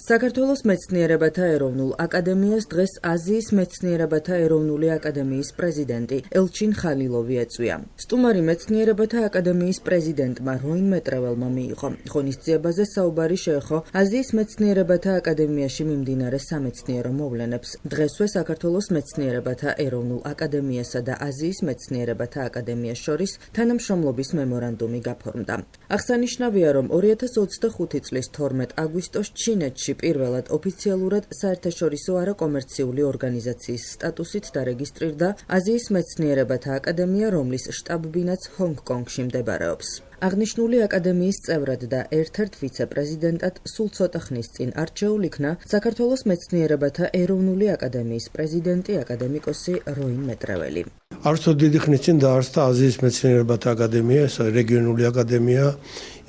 საქართველოს მეცნიერებათა ეროვნულ აკადემიას დღეს აზიის მეცნიერებათა ეროვნული აკადემიის პრეზიდენტი ელჩინ ხალილოვი ეწვია. სტუმარი მეცნიერებათა აკადემიის პრეზიდენტმა როინ მეტრეველმა მიიღო. ღონისძიებაზე საუბარი შეეხო აზიის მეცნიერებათა აკადემიაში მიმდინარე სამეცნიერო მოვლენებს. დღესვე საქართველოს მეცნიერებათა ეროვნულ აკადემიასა და აზიის მეცნიერებათა აკადემიას შორის თანამშრომლობის მემორანდუმი გაფორმდა. აღსანიშნავია, რომ 2025 წლის 12 აგვისტოს ჩინეთში პირველად ოფიციალურად საერთაშორისო არაკომერციული ორგანიზაციის სტატუსით დარეგისტრირდა აზიის მეცნიერებათა აკადემია, რომლის შტაბ-ბინაც ჰონგ-კონგში მდებარეობს. აღნიშნული აკადემიის წევრად და ერთ-ერთ ვიცე-პრეზიდენტად სულ ცოტა ხნის წინ არჩეულ იქნა საქართველოს მეცნიერებათა ეროვნული აკადემიის პრეზიდენტი აკადემიკოსი როინ მეტრეველი. არცთუ დიდი ხნის წინ დაარსდა აზიის მეცნიერებათა აკადემია, ეს რეგიონული აკადემია,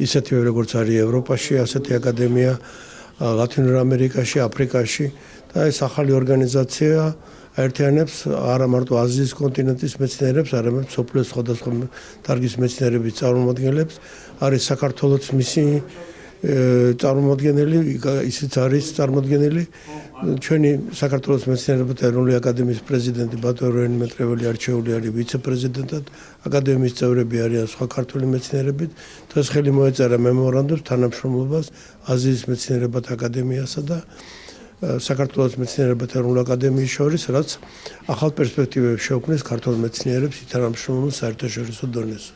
ისეთივე როგორც არის ევროპაში, ასეთი აკადემია ლათინურ ამერიკაში, აფრიკაში და ეს ახალი ორგანიზაცია აერთიანებს არა მარტო აზიის კონტინენტის მეცნიერებს, არამედ მსოფლიოს სხვადასხვა დარგის მეცნიერების წარმომადგენლებს. არის საქართველოს მისი წარმომადგენელი, ისიც არის წარმოდგენილი ჩვენი საქართველოს მეცნიერებათა ეროვნული აკადემიის პრეზიდენტი ბატონი როინ მეტრეველი არჩეული არის ვიცე-პრეზიდენტად, აკადემიის წევრები არიან სხვა ქართული მეცნიერებით. დღეს ხელი მოეწერა მემორანდუმს თანამშრომლობას აზიის მეცნიერებათა აკადემიასა და საქართველოს მეცნიერებათა ეროვნული აკადემიის შორის, რაც ახალ პერსპექტივებს შეუქმნის ქართულ მეცნიერებს ითანამშრომლოს საერთაშორისო დონეზე.